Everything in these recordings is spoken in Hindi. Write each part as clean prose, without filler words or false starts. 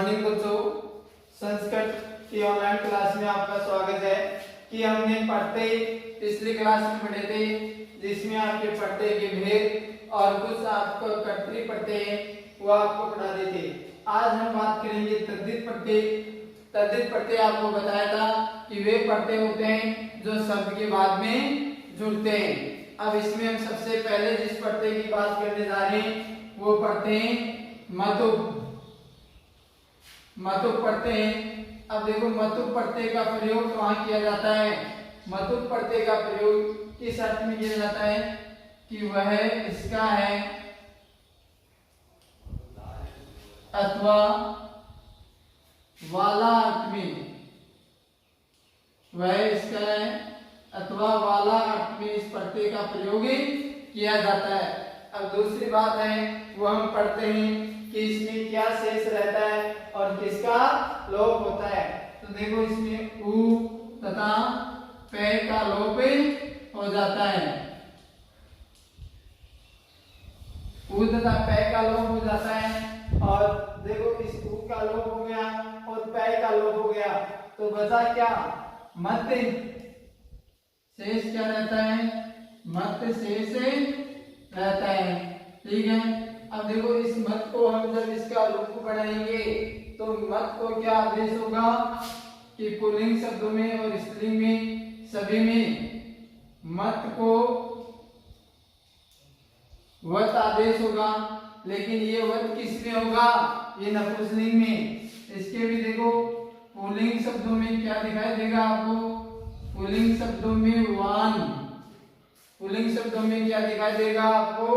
मॉर्निंग बच्चों, संस्कृत की ऑनलाइन क्लास में आपका स्वागत है। कि हमने पढ़ते पिछली क्लास में पढ़े थे जिसमें आपके पढ़ते के भेद और कुछ आपको कर्तरी पढ़ते हैं वो आपको पढ़ाते थे। आज हम बात करेंगे तद्धित पढ़ते। तद्धित पढ़ते आपको बताया था कि वे पढ़ते होते हैं जो शब्द के बाद में जुड़ते हैं। अब इसमें हम सबसे पहले जिस पढ़ते की बात करने जा रहे हैं वो पढ़ते हैं मतुप। मतुप पढ़ते हैं। अब देखो मतुप पढ़ते का प्रयोग कहाँ किया जाता है। मतुप पढ़ते का प्रयोग किस अर्थ में किया जाता है कि वह इसका है अथवा वाला अर्थ में, वह इसका है अथवा वाला अर्थ में इस पढ़ते का प्रयोग किया जाता है। अब दूसरी बात है वो हम पढ़ते हैं कि इसमें क्या शेष रहता है और किसका लोप होता है। तो देखो इसमें उ तथा पे का लोप हो जाता है। उ तथा पे का लोप हो जाता है और देखो इस उ का लोप हो गया और पे का लोप हो गया तो बचा क्या मत। शेष क्या रहता है, मत शेष रहता है। ठीक है। अब देखो इस मत को हम जब इसका रूप बनाएंगे तो मत को क्या आदेश होगा कि पुल्लिंग शब्दों में और स्त्रीलिंग में सभी में मत को वत आदेश होगा। लेकिन ये वत किस में होगा, ये नपुंसकलिंग में। इसके भी देखो पुल्लिंग शब्दों में क्या दिखाई देगा आपको, पुल्लिंग शब्दों में वान। पुल्लिंग शब्दों में क्या दिखाई देगा आपको,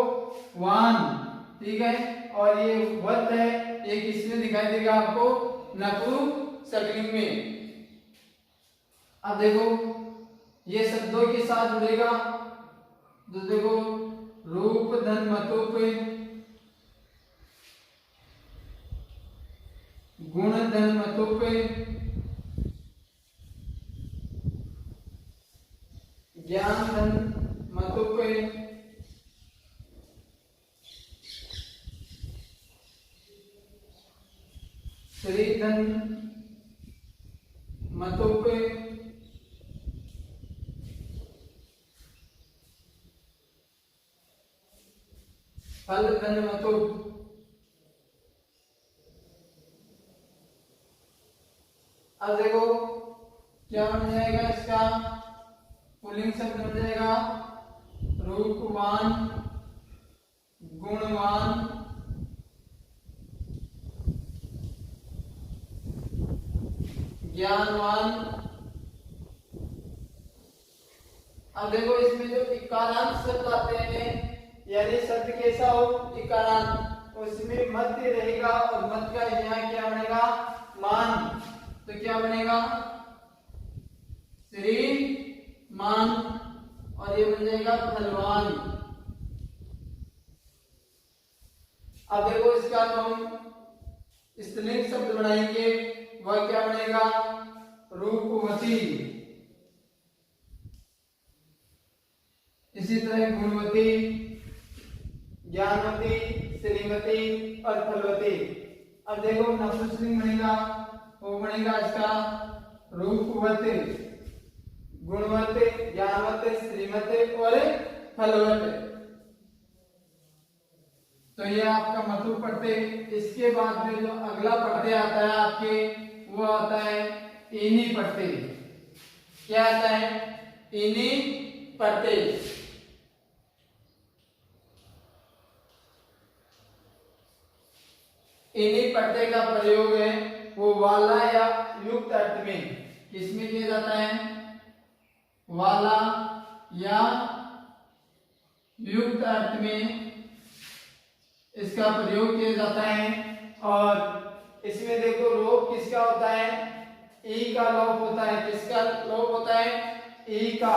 वान। ठीक है। और ये वत है, ये किसमें दिखाई देगा आपको, नपुंसकलिंग में। अब देखो ये शब्दों के साथ जुड़ेगा तो देखो रूप धन मतुप, गुण धन मतुप, ज्ञान धन मतुप, श्री धन मतुप, फल धन मतुप। अब देखो क्या बन जाएगा, इसका पुल्लिंग शब्द बन जाएगा रूपवान, गुणवान, ज्ञानवान। अब देखो इसमें जो इकारांत शब्द आते हैं यानी शब्द कैसा हो इकारांत, उसमें मध्य रहेगा और मध्य का यहाँ क्या बनेगा, मान। तो क्या बनेगा श्री मान और ये बन जाएगा फलवान। अब देखो इसका हम स्त्रीलिंग शब्द बनाएंगे, वह क्या बनेगा रूपवती। इसी तरह गुणवती, ज्ञानवती, श्रीमती और फलवती। अब देखो नपुंसकलिंग बनेगा, वो बनेगा इसका रूपवत, गुणवत, ज्ञानवत, श्रीमत और फलवत। तो ये आपका मतुप पढ़ते। इसके बाद में जो अगला पढ़ते आता है आपके वो आता है इनी पढ़ते। क्या आता है, इनी पढ़ते। इनी पढ़ते का प्रयोग है वो वाला या युक्त अर्थ में किसमें किया जाता है, वाला या युक्त अर्थ में इसका प्रयोग किया जाता है। और इसमें देखो लोप किसका होता है, ई का लोप होता है। किसका लोप होता है, ई का।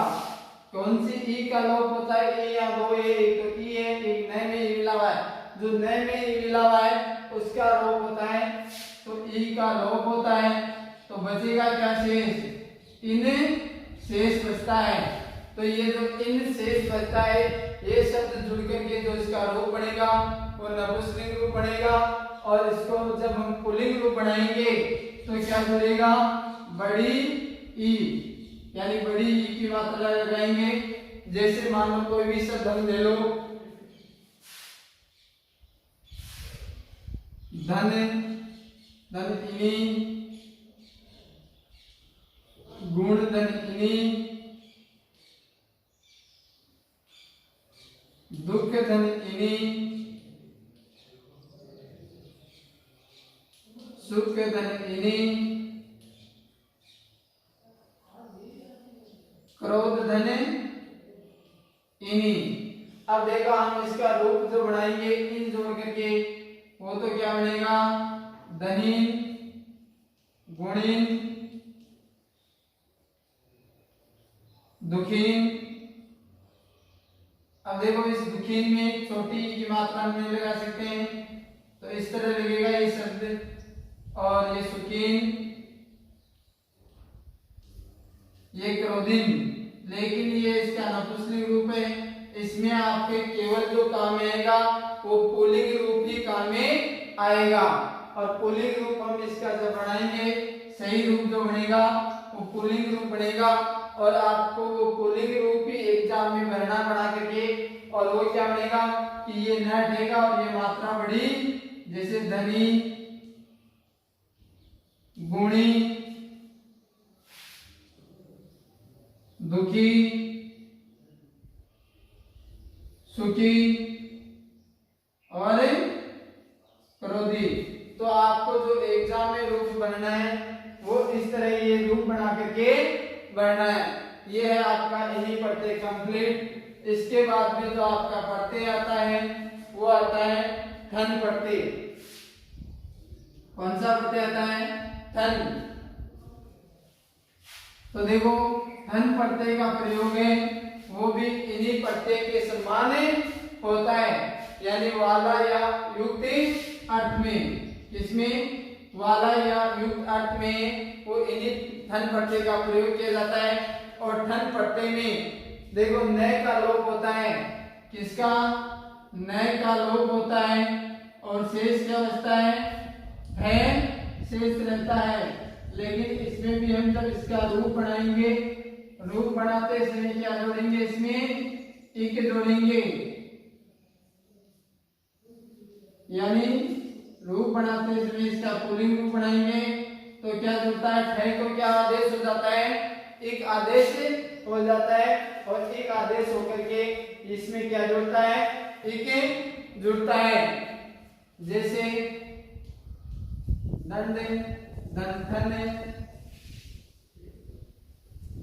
कौन सी ई का लोप होता है, ई या दो ए, तो ई है, एक नए में ई मिला हुआ है, जो नए में ई मिला हुआ है उसका लोप होता है। तो ई का लोप होता है तो बचेगा क्या शेष, इन शेष बचता है। तो ये जो इन शेष बचता है ये शब्द जुड़ करके जो इसका रूप बनेगा वो नपुंसकलिंग रूप बनेगा और इसको जब हम पुल्लिंग रूप बनाएंगे तो क्या जुड़ेगा, बड़ी ई, यानी बड़ी ई की मात्रा लगाएंगे। जैसे मान लो कोई भी शब्द हम ले लो, धन, धन इनी, गुण धन इनी, दुख धन इनी, सुख धन इनी, क्रोध धन इनी। अब देखो हम इसका रूप जो बनाएंगे इन जोड़ करके, वो तो क्या बनेगा, धनीन, गुणीन, दुखीन। अब देखो इस दुखीन में छोटी की मात्रा में लगा सकते हैं, तो इस तरह लगेगा ये शब्द। और ये सुखीन, ये क्रोधीन, लेकिन ये इसका नपुंसकलिंग रूप है। इसमें आपके केवल जो काम आएगा वो पुल्लिंग रूप ही काम में आएगा। और पुल्लिंग रूप हम इसका जब बनाएंगे, सही रूप जो बनेगा वो पुल्लिंग रूप बनेगा। और आपको वो पुल्लिंग रूप ही एग्जाम में भरना बना करके, और वो क्या बनेगा कि ये न हटेगा और ये मात्रा बढ़ी, जैसे धनी, गुणी, दुखी, सुखी और क्रोधी। तो आपको जो एग्जाम में रूप बनना है वो इस तरह ये रूप बना करके बनना है। ये है आपका इन्हीं प्रत्यय कंप्लीट। इसके बाद में जो आपका प्रत्यय आता है वो आता है ठन प्रत्यय। कौन सा प्रत्यय आता है, ठन। तो देखो ठन प्रत्यय का प्रयोग है वो भी इन्हीं प्रत्यय के समान होता है, यानी वाला या युक्त अर्थ में। इसमें वाला या युक्त अर्थ में वो इन्हीं ठन प्रत्यय का प्रयोग किया जाता है। और ठन प्रत्यय में देखो नय का लोप होता है, किसका, नय का लोप होता है, और शेष क्या बचता है, शेष रहता है। लेकिन इसमें भी हम जब इसका रूप बनाएंगे, रूप बनाते समय क्या जोड़ेंगे, इसमें इक जोड़ेंगे, यानी रूप बनाते समय इसका पुल्लिंग रूप बनाएंगे तो क्या जुड़ता है, ठय को क्या आदेश हो जाता है, एक आदेश हो जाता है। और एक आदेश होकर के इसमें क्या जुड़ता है, एक जुड़ता है। जैसे दंड, दंथन,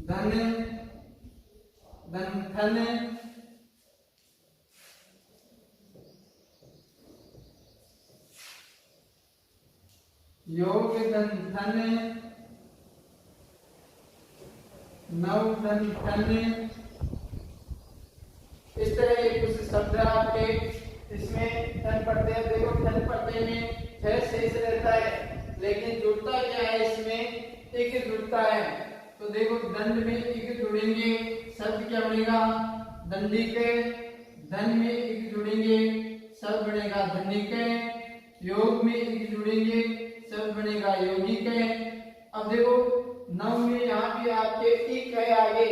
धन, दंथन, योग दंथन, नव दंथन। इस तरह ये कुछ शब्द है आपके। इसमें ठन प्रत्यय, देखो ठन प्रत्यय में छह शेष रहता है, लेकिन जुड़ता क्या है, इसमें एक जुड़ता है। तो देखो दंड में एक जुड़ेंगे, शब्द क्या बनेगा, दंडिक। धन में एक जुड़ेंगे, शब्द बनेगा धनिक। योग में एक जुड़ेंगे, शब्द बनेगा यौगिक। अब देखो नव में यहाँ पे आपके इक है, आगे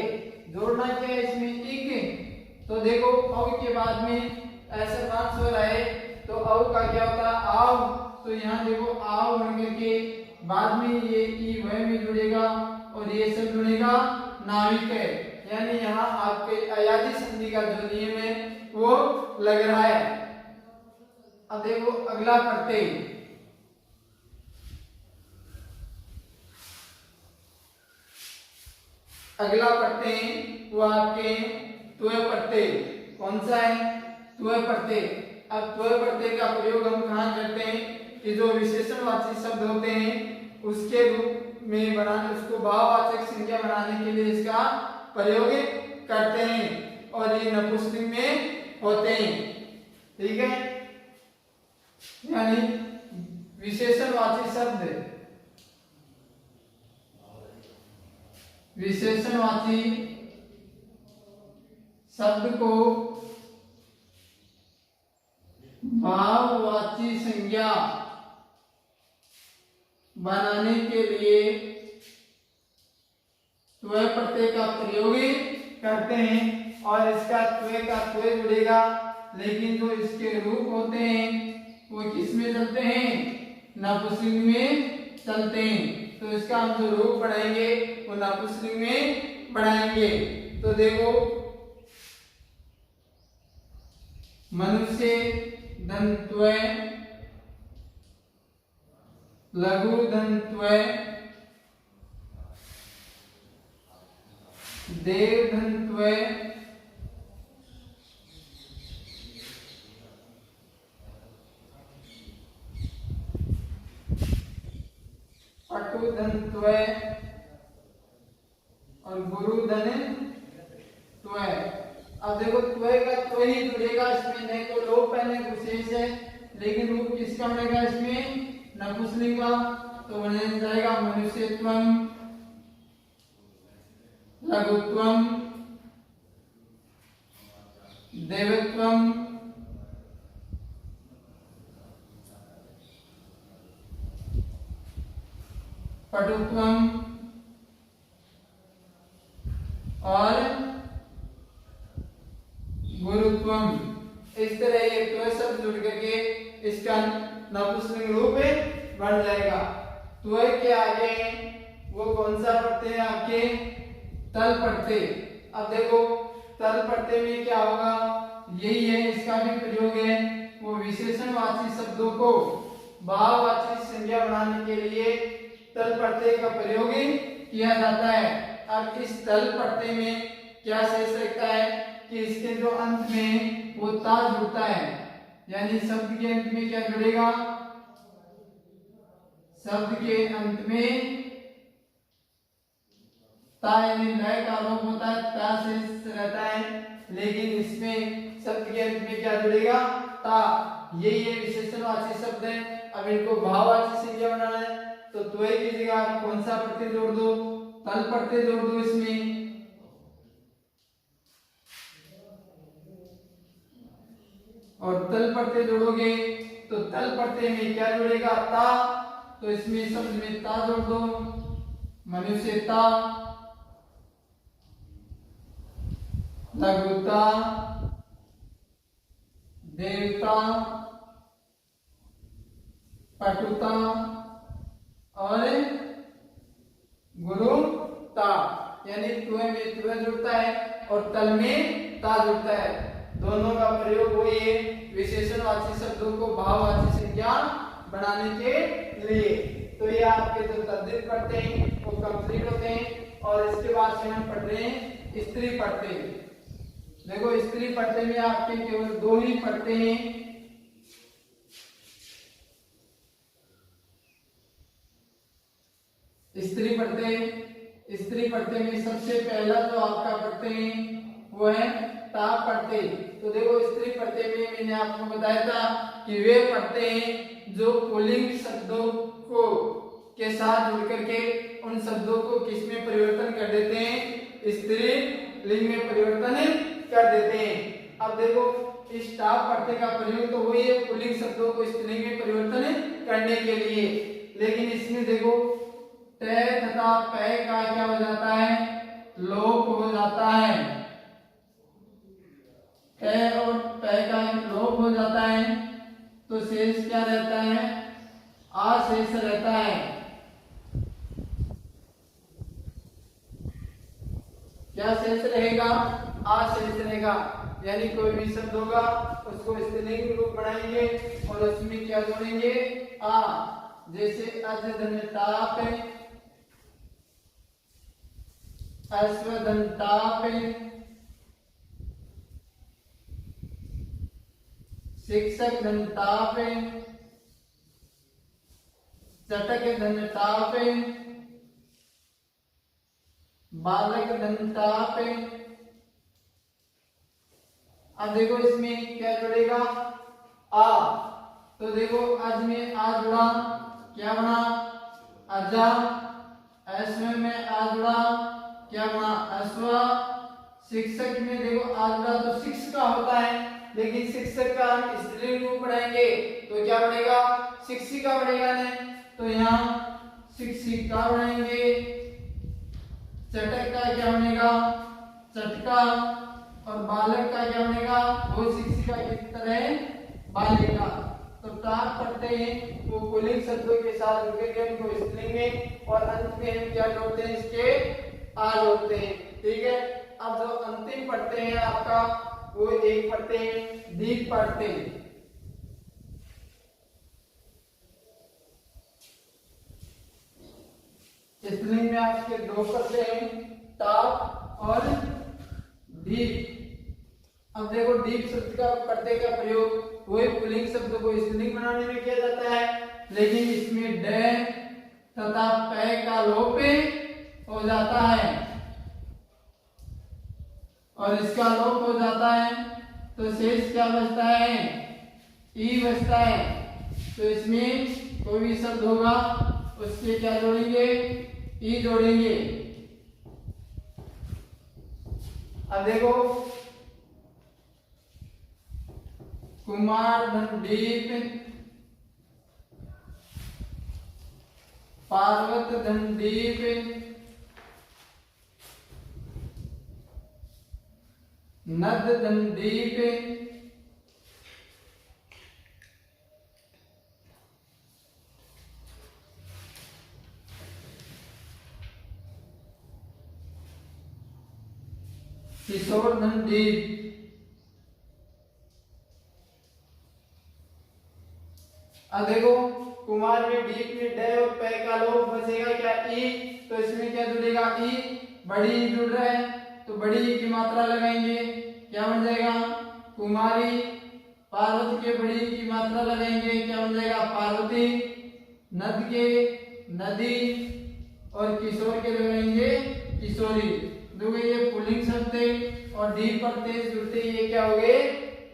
जोड़ना क्या है इसमें, इक। तो देखो अव के बाद में ऐसा ट्रांसफर है तो अव का क्या होता है, आव। तो यहाँ देखो आव बन करके बाद में ये ई वह में जुड़ेगा और ये सब जुड़ेगा नाविक है। यानी यहाँ आपके अयाजी संधि का जो नियम है वो लग रहा है। अब देखो अगला प्रत्यय, अगला प्रत्यय वो आपके त्वय प्रत्यय। कौन सा है, त्वय प्रत्यय। अब त्वय प्रत्यय का प्रयोग हम कहाँ करते हैं कि जो विशेषणवाची शब्द होते हैं उसके रूप में बनाने, उसको भाववाचक संज्ञा बनाने के लिए इसका प्रयोग करते हैं और ये नपुंसकलिंग में होते हैं। ठीक है, यानी विशेषणवाची शब्द, विशेषणवाची शब्द को भाववाची संज्ञा बनाने के लिए त्वय प्रत्यय का प्रयोग करते हैं और इसका त्वय का त्वय जुड़ेगा, लेकिन जो इसके रूप होते हैं वो किस में चलते हैं? नपुंसकलिंग में चलते हैं। तो इसका हम जो रूप पढ़ाएंगे वो नपुंसकलिंग में पढ़ाएंगे। तो देखो मनुष्य दंत्वय, लघु दंत्वय, देव दंत्वय, पटु दंत्वय और गुरु दंत्वय। अब देखो त्वय का त्वय ही जुड़ेगा इसमें, नहीं तो लोप पहले विशेष है, लेकिन रूप किसका बनेगा इसमें? नपुंसकलिंग का। तो बन जाएगा मनुष्यत्वम, लघुत्वम, देवत्वम, पटुत्वम और गुरुत्वम। इस तरह ये त्वय शब्द जुड़ करके इसका नपुंसकलिंग रूप बन जाएगा। त्वय के आगे वो कौन सा पढ़ते हैं आपके? तल पढ़ते। अब देखो तल पढ़ते में क्या होगा? यही है, इसका भी प्रयोग है। वो विशेषणवाची शब्दों को भाववाची संज्ञा बनाने के लिए तल पढ़ते का प्रयोग किया जाता है। अब इस तल पढ़ते में क्या शेष रहता है कि इसके जो अंत में वो ता जुड़ता है, यानी शब्द के अंत में क्या जुड़ेगा? शब्द के अंत में ता यानी लय का लोप होता है, ता शेष रहता है, लेकिन इसमें शब्द के अंत में क्या जुड़ेगा? ता। यही है विशेषणवाची शब्द है। अब इनको भाववाची संज्ञा बनाना है तो त्वय की जगह आप कौन सा प्रत्यय जोड़ दो? तल प्रत्यय जोड़ दो इसमें। और तल प्रत्यय जोड़ोगे तो तल प्रत्यय में क्या जुड़ेगा? ता। तो इसमें शब्द में ता जोड़ दो। मनुष्यता, लघुता, देवता, पटुता और गुरुता। यानी त्वय में त्वय जुड़ता है और तल में ता जुड़ता है। दोनों का प्रयोग वही है विशेषणवाची शब्दों को भाववाची संज्ञा बनाने के लिए। तो ये आपके जो तद्धित पढ़ते हैं वो कंप्लीट होते हैं। और इसके बाद से हम पढ़ रहे हैं स्त्री पढ़ते। देखो स्त्री पढ़ते में आपके केवल दो ही पढ़ते हैं। स्त्री पढ़ते में सबसे पहला जो आपका पढ़ते हैं वो है ता पढ़ते। तो देखो स्त्री पढ़ते में मैंने आपको बताया था कि वे पढ़ते हैं जो पुल्लिंग शब्दों को के साथ जुड़ करके उन शब्दों को किस में परिवर्तन कर देते हैं? स्त्री लिंग में परिवर्तन कर देते हैं। अब देखो इस ता पढ़ते का प्रयोग तो वही है पुल्लिंग शब्दों को स्त्रीलिंग में परिवर्तन करने के लिए, लेकिन इसमें देखो ते तथा पै का क्या हो जाता है? लोप हो जाता है। ते और पै का लोप हो जाता है तो शेष क्या रहता है? आ शेष रहता है। क्या शेष रहेगा? आ शेष रहेगा। यानी कोई भी शब्द होगा उसको स्त्रीलिंग रूप बनाएंगे और उसमें क्या जोड़ेंगे? आ। जैसे अजदंताप, अश्वदंताप, शिक्षक दंताप, चटक दंताप, बालक दंताप। अब देखो इसमें क्या जुड़ेगा? आ। तो देखो अज में आ जुड़ा, क्या बना? अजा। अश्व में आ जुड़ा, क्या बना? अश्व। शिक्षक में देखो आ जुड़ा तो शिक्षक का होता है, लेकिन शिक्षक का हम स्त्रीलिंग रूप पढ़ाएंगे तो क्या बनेगा? शिक्षिका बनेगा। नहीं तो यहाँ शिक्षिका बनाएंगे। चटक का क्या बनेगा? चटका। और बालक का क्या बनेगा? वो शिक्षिका की तरह बालिका। तो प्राप्त पढ़ते हैं वो पुल्लिंग शब्दों के साथ रुकेंगे उनको स्त्रीलिंग में, और अंत में हम क्या जोड़ते हैं? इसके आ जोड़ते हैं। ठीक है। अब जो अंतिम पढ़ते हैं आपका वो एक पढ़ते हैं दीप पढ़ते हैं। स्त्रीलिंग में आपके दो पढ़ते हैं, ताप और दीप। अब देखो दीप शब्द का पढ़ते का प्रयोग वही पुल्लिंग शब्द को स्त्रीलिंग बनाने में किया जाता है, लेकिन इसमें ड तथा प का लोप हो जाता है, और इसका लोप हो जाता है तो शेष क्या बचता है? ई बचता है। तो इसमें कोई भी शब्द होगा उसके क्या जोड़ेंगे? ई जोड़ेंगे। अब देखो कुमार धनदीप, पार्वत धनदीप, नद धनदीप, किशोर धनदीप। अब देखो कुमार में डीप में ड और प का लोप बचेगा क्या? ई। तो इसमें क्या जुड़ेगा? ई। बड़ी ई जुड़ रहा है तो बड़ी ई की मात्रा लगाएंगे, क्या बन जाएगा? कुमारी। पार्वती के बड़ी ई की मात्रा लगाएंगे, क्या बन जाएगा? पार्वती। नद के नदी, और किशोर के लगाएंगे किशोरी। देखो ये पुल्लिंग शब्द है, और डी प्रत्यय जुड़ते ये क्या हो गए?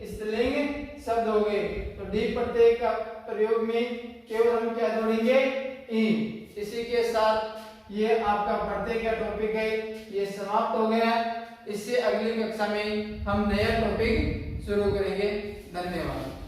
स्त्रीलिंग शब्द हो गए। तो डी प्रत्यय का प्रयोग में केवल हम क्या जोड़ेंगे? ई। इसी के साथ ये आपका प्रत्यय का टॉपिक है ये समाप्त हो गया। इससे अगली कक्षा में हम नया टॉपिक शुरू करेंगे। धन्यवाद।